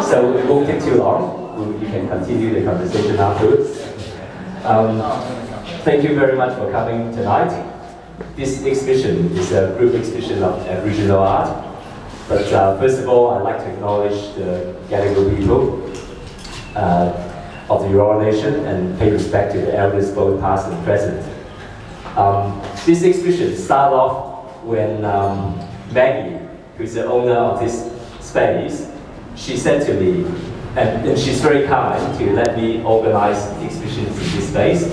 So it won't take too long. You can continue the conversation afterwards. Thank you very much for coming tonight. This exhibition is a group exhibition of Aboriginal art. But first of all, I'd like to acknowledge the Gadigal people of the Eora Nation and pay respect to the elders both past and present. This exhibition started off when Maggie, who's the owner of this space, she said to me, and she's very kind to let me organize exhibitions in this space,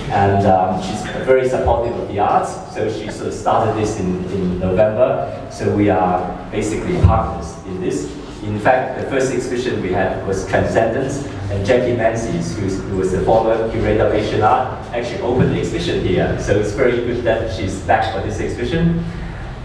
and she's very supportive of the arts, so she sort of started this in November, so we are basically partners in this. In fact, the first exhibition we had was Transcendence, and Jackie Menzies, who was the former curator of Asian art, actually opened the exhibition here, so it's very good that she's back for this exhibition.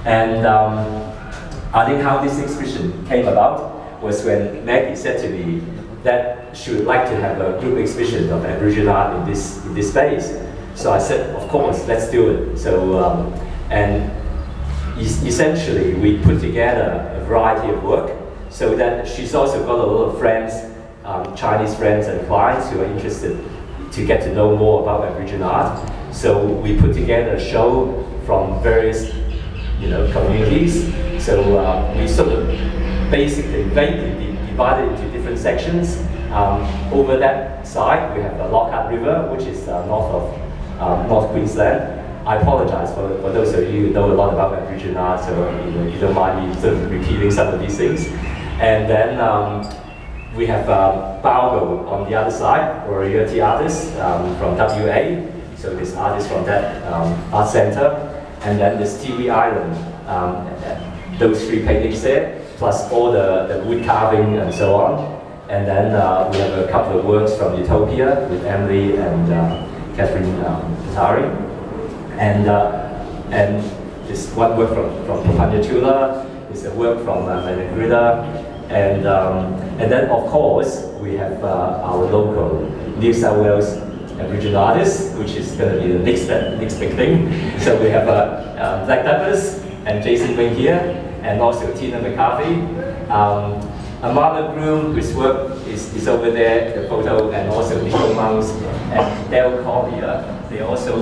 And I think how this exhibition came about was when Maggie said to me that she would like to have a group exhibition of Aboriginal art in this space. So I said, of course, let's do it. So, and essentially we put together a variety of work so that she's also got a lot of friends, Chinese friends and clients who are interested to get to know more about Aboriginal art. So we put together a show from various communities. So we sort of basically vaguely divided into different sections. Over that side, we have the Lockhart River, which is north of North Queensland. I apologize for those of you who know a lot about Aboriginal art, so you don't mind me sort of repeating some of these things. And then we have Balgo on the other side, or Yurti artists from WA. So this artist from that art center. And then this Tiwi Island, those three paintings there, plus all the wood carving and so on. And then we have a couple of works from Utopia with Emily and Catherine Katari. And this one work from Papanya Chula, is a work from Managrida. And then of course, we have our local New South Wales Aboriginal artists, which is going to be the next big thing. So we have Black Douglas and Jason Wing here, and also Tina McCarthy. Amanda Groom, whose work is over there, the photo, and also Nico Mouse and Dale Collier. They also,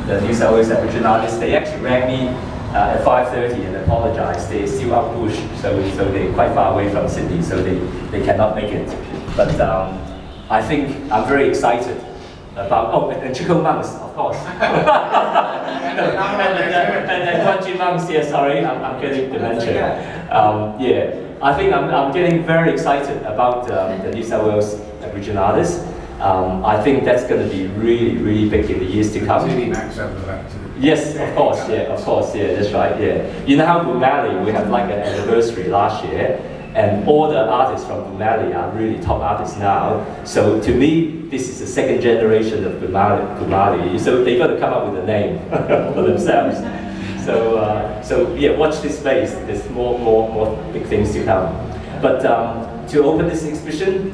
the New South Wales Aboriginal artists, they actually rang me at 5:30 and apologized. They're still out bush, so they're quite far away from Sydney, so they cannot make it. But I think I'm very excited about, and Chico Monks, of course. and Quanchi Monks, yeah, sorry, I'm getting dementia. Yeah, I think I'm getting very excited about the New South Wales Aboriginal artists. I think that's going to be really, really big in the years to come. Yes, of course, yeah, that's right, yeah. You know how Bumali, we have like an anniversary last year, and all the artists from Bumali are really top artists now. So to me, this is the second generation of Bumali. So they've got to come up with a name for themselves. So yeah, watch this space. There's more big things to come. But to open this exhibition,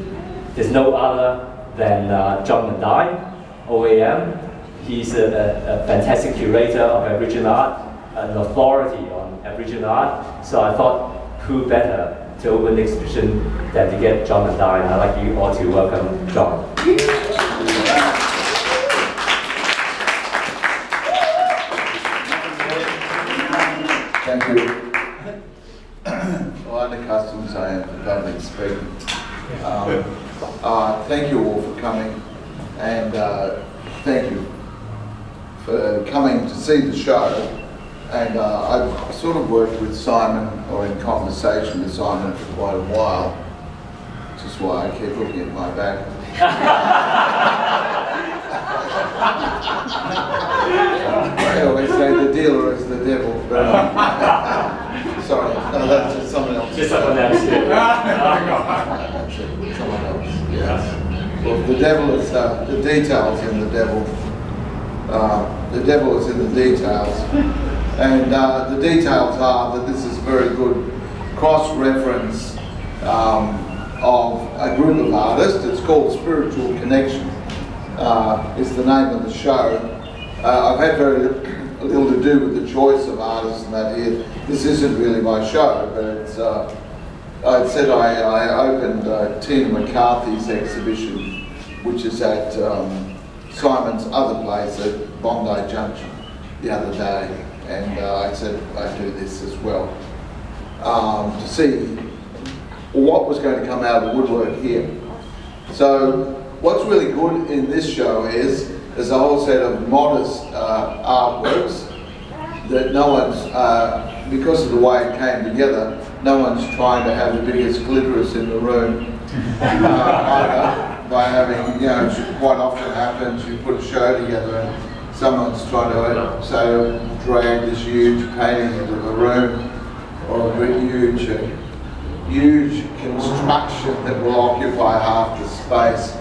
there's no other than John Mandai, OAM. He's a fantastic curator of Aboriginal art, an authority on Aboriginal art. So I thought, who better to open the exhibition than to get John Mandai, and I'd like you all to welcome John. Thank you. Well, under customs, I am for public speaking. Thank you all for coming, and thank you for coming to see the show. And I've sort of worked with Simon, or in conversation with Simon for quite a while, which is why I keep looking at my back. I always say the dealer is the devil, but sorry, no, that's just someone else. Just someone else, yeah. That's it, someone else, yes. Well, the devil is the details in the devil. The devil is in the details. And the details are that this is very good cross-reference of a group of artists. It's called Spiritual Connection, is the name of the show. I've had very little to do with the choice of artists and that here. This isn't really my show, but I said I opened Tina McCarthy's exhibition, which is at Simon's other place at Bondi Junction the other day, and I said I'd do this as well to see what was going to come out of the woodwork here. So what's really good in this show is there's a whole set of modest artworks that no one's, because of the way it came together, no one's trying to have the biggest clitoris in the room either, by having, you know, quite often happens, you put a show together and someone's trying to, say, drag this huge painting into the room, or a huge construction that will occupy half the space,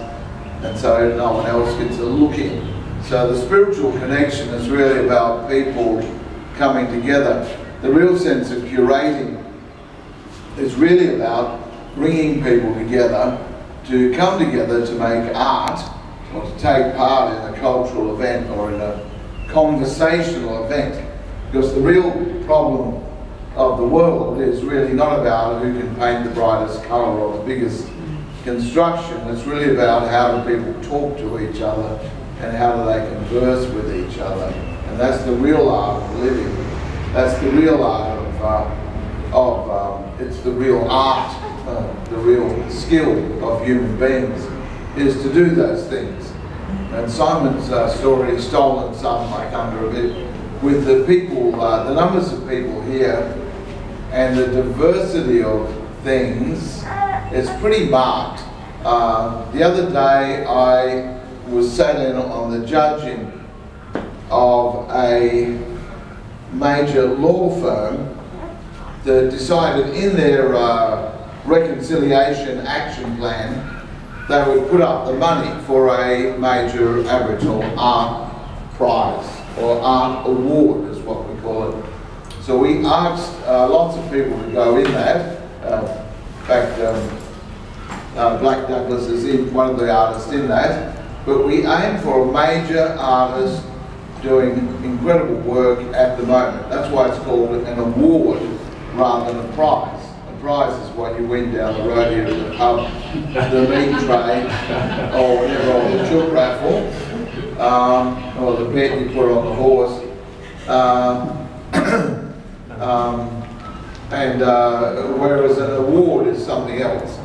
and so no one else gets a look in. So the spiritual connection is really about people coming together. The real sense of curating is really about bringing people together to come together to make art, or to take part in a cultural event or in a conversational event. Because the real problem of the world is really not about who can paint the brightest colour or the biggest construction. It's really about how do people talk to each other and how do they converse with each other. And that's the real art of living. That's the real art it's the real art, the real skill of human beings is to do those things. And Simon's story has stolen some, like under a bit, with the people, the numbers of people here and the diversity of things is pretty marked. The other day I was sat in on the judging of a major law firm that decided in their reconciliation action plan they would put up the money for a major Aboriginal art prize, or art award is what we call it. So we asked lots of people to go in that. In fact, Black Douglas is one of the artists in that. But we aim for a major artist doing incredible work at the moment. That's why it's called an award rather than a prize. A prize is what you win down the road here to the pub, the meat tray, or whatever, or the chook raffle, or the bet you put on the horse. Whereas an award is something else.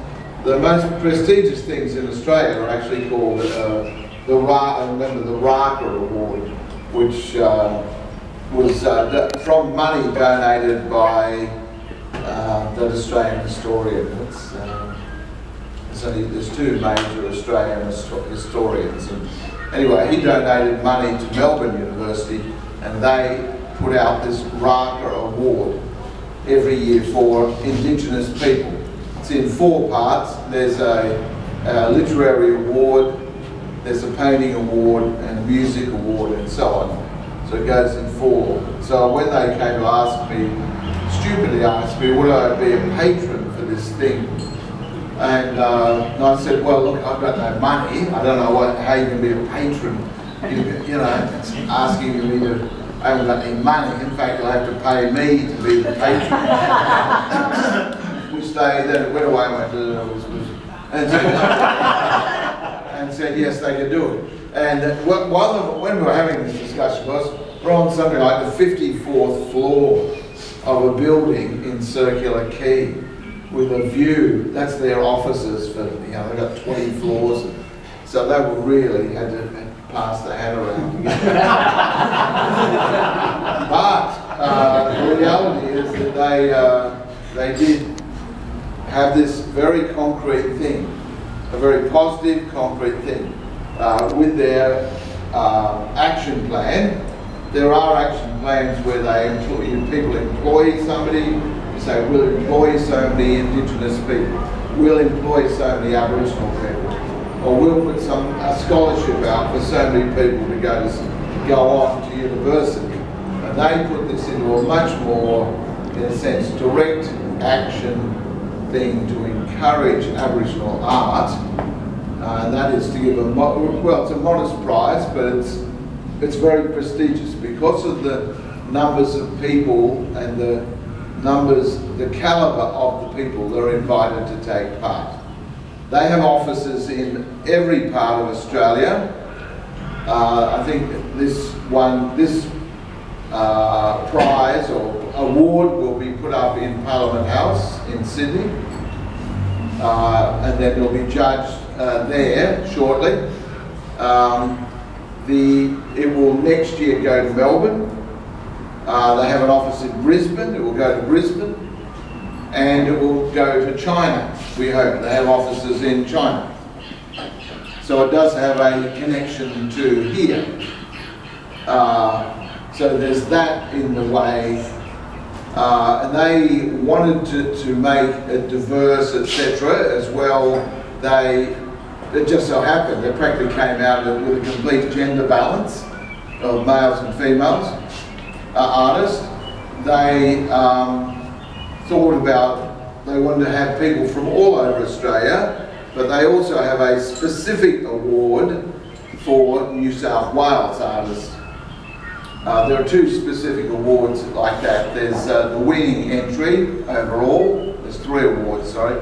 The most prestigious things in Australia are actually called the Raka Award, which was from money donated by the Australian historian. There's two major Australian historians. And anyway, he donated money to Melbourne University, and they put out this Raka Award every year for Indigenous people. It's in 4 parts. There's a literary award, there's a painting award, and a music award, and so on. So it goes in 4. So when they came to ask me, stupidly asked me, would I be a patron for this thing? And I said, well, look, I've got no money. I don't know how you can be a patron. You know, it's asking me to, I haven't got any money. In fact, you'll have to pay me to be the patron. Which they then went away and went to and said yes, they could do it. And when we were having this discussion, we're on something like the 54th floor of a building in Circular Quay with a view. That's their offices for, you know, they've got 20 floors. So they were really had to pass the hat around to get that. But the reality is that they did have this very concrete thing, a very positive, concrete thing. With their action plan, there are action plans where people employ somebody. You say, we'll employ so many Indigenous people, we'll employ so many Aboriginal people, or we'll put a scholarship out for so many people to go on to university. And they put this into a much more, in a sense, direct action thing to encourage Aboriginal art, and that is to give it's a modest prize, but it's very prestigious because of the numbers of people and the numbers, the calibre of the people that are invited to take part. They have offices in every part of Australia. I think this prize or award will be put up in Parliament House in Sydney, and then it'll be judged there shortly. It will next year go to Melbourne. They have an office in Brisbane. It will go to Brisbane, and it will go to China. We hope they have offices in China. So it does have a connection to here. So there's that in the way. And they wanted to make it diverse, etc. as well. It just so happened they practically came out with a complete gender balance of males and females artists. They thought about, they wanted to have people from all over Australia, but they also have a specific award for New South Wales artists. There are two specific awards like that. There's the winning entry overall. There's 3 awards, sorry.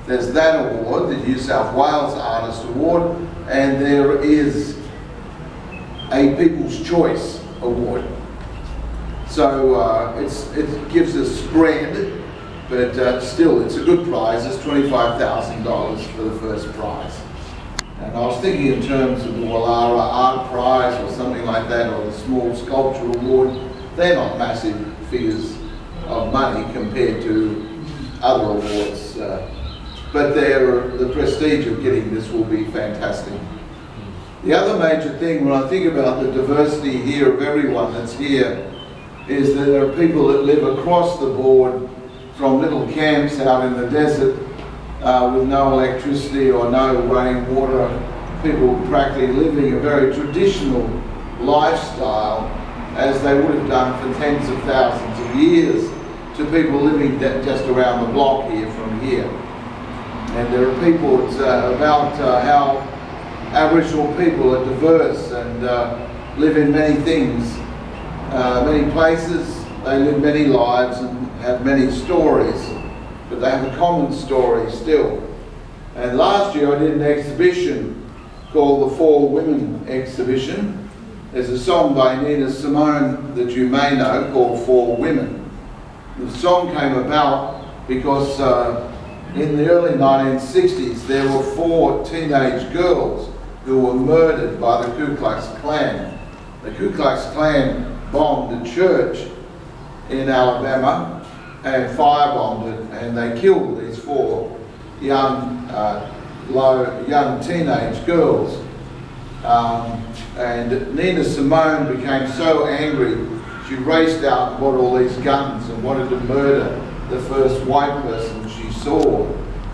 There's that award, the New South Wales Artist Award, and there is a People's Choice Award. So it gives a spread, but still it's a good prize. It's $25,000 for the first prize. And I was thinking in terms of the Wallara Art Prize or something like that, or the Small Sculpture Award. They're not massive figures of money compared to other awards. But the prestige of getting this will be fantastic. The other major thing when I think about the diversity here of everyone that's here is that there are people that live across the board from little camps out in the desert with no electricity or no running water, people practically living a very traditional lifestyle as they would have done for tens of thousands of years, to people living just around the block here from here. And there are people about how Aboriginal people are diverse and live in many things, many places. They live many lives and have many stories, but they have a common story still. And last year I did an exhibition called the 4 Women Exhibition. There's a song by Nina Simone that you may know called 4 Women. The song came about because in the early 1960s there were 4 teenage girls who were murdered by the Ku Klux Klan. The Ku Klux Klan bombed a church in Alabama and firebombed it, and they killed these 4 young teenage girls. And Nina Simone became so angry, she raced out and bought all these guns and wanted to murder the first white person she saw.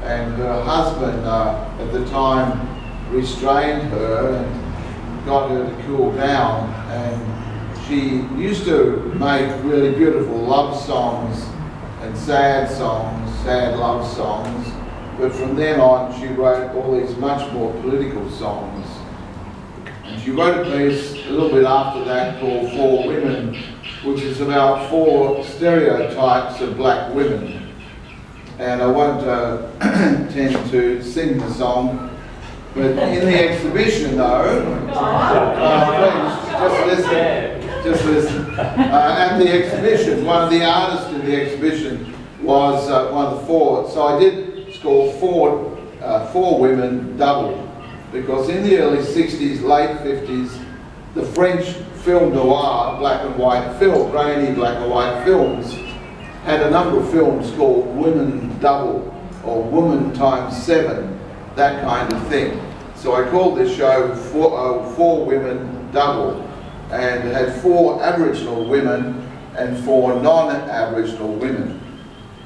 And her husband at the time restrained her and got her to cool down. And she used to make really beautiful love songs and sad songs, sad love songs. But from then on, she wrote all these much more political songs. And she wrote a piece a little bit after that called 4 Women, which is about 4 stereotypes of black women. And I won't tend to sing the song, but in the exhibition though, please, just listen. At the exhibition, one of the artists in the exhibition was one of the 4. So I did, it's called 4 Women Double, because in the early 60s, late 50s, the French film noir, black and white film, grainy black and white films, had a number of films called Women Double or Woman Times 7, that kind of thing. So I called this show 4 Women Double, and it had 4 Aboriginal women and 4 non-Aboriginal women.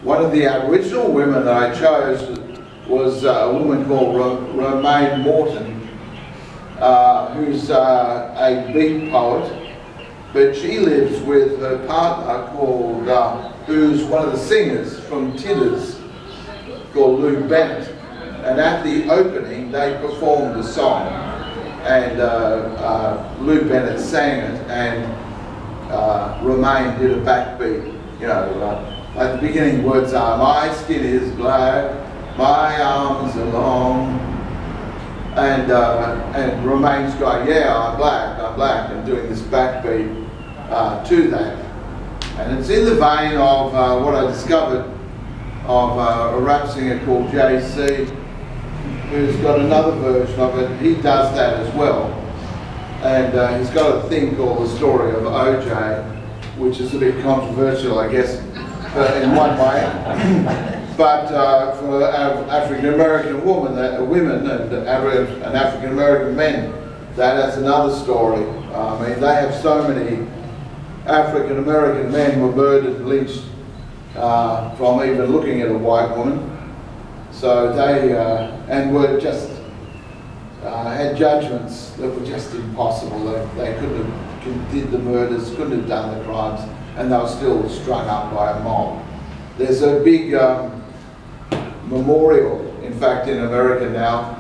One of the Aboriginal women that I chose was a woman called Romaine Morton, who's a beat poet, but she lives with her partner called, who's one of the singers from Tidders, called Lou Bennett. And at the opening, they performed the song, and Lou Bennett sang it, and Romaine did a backbeat, you know, At the beginning words are, my skin is black, my arms are long, and Romain's going, yeah, I'm black, and doing this backbeat to that. And it's in the vein of what I discovered of a rap singer called JC, who's got another version of it. He does that as well. And he's got a thing called The Story of OJ, which is a bit controversial, I guess, in one way. But for African American women and African American men, that's another story. I mean, they have so many African American men were murdered and lynched from even looking at a white woman. So they and were just had judgments that were just impossible. They couldn't have did the murders, couldn't have done the crimes, and they were still strung up by a mob. There's a big memorial, in fact, in America now,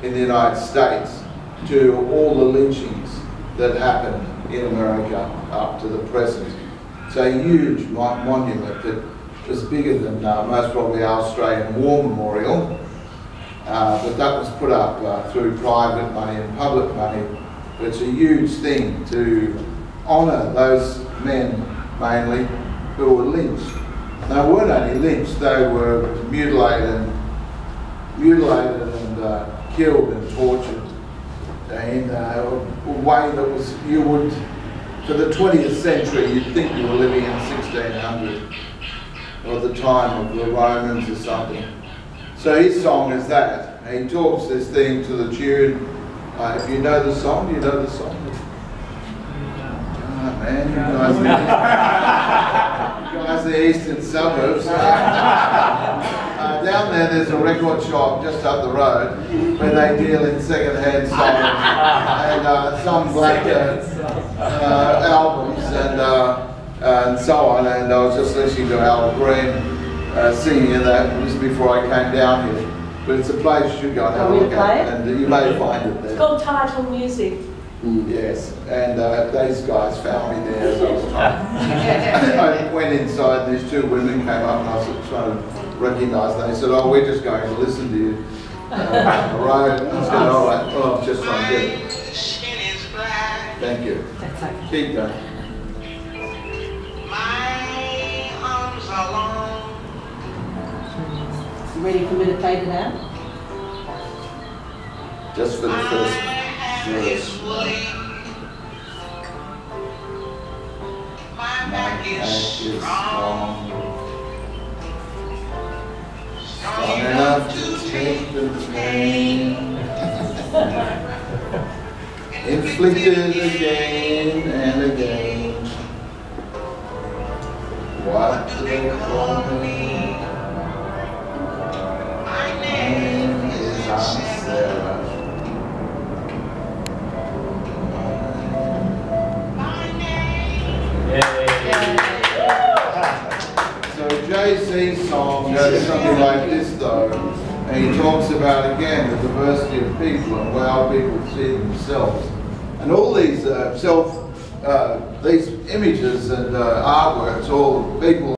in the United States, to all the lynchings that happened in America up to the present. It's a huge monument that is bigger than most probably our Australian War Memorial, but that was put up through private money and public money. But it's a huge thing to honour those men, mainly, who were lynched. They weren't only lynched, they were mutilated and killed and tortured in a way that was, you would, for the 20th century, you'd think you were living in 1600 or the time of the Romans or something. So his song is that. He talks this thing to the tune. If you know the song, you know the song. Oh man, you guys are the eastern suburbs. Down there's a record shop just up the road where they deal in second-hand songs and some black albums and so on. And I was just listening to Al Green singing in that just before I came down here. But it's a place you should go and have a look at, and you may find it there. It's called Title Music. Yes, and these guys found me there as I was trying. I went inside, these two women came up and I was trying to recognise them. They said, oh, we're just going to listen to you on the road. And I said, all right, well, I'm just trying to get it. Thank you. That's okay. Keep going. My arms are long. You ready for me to fade it out? Just for the first verse. My back is strong. Strong enough to take the pain inflicted again and again. What do they call me? My My name is Aunt Sarah. So JC's song goes something like this though, and he talks about again the diversity of people and how people see themselves, and all these these images and artworks, all people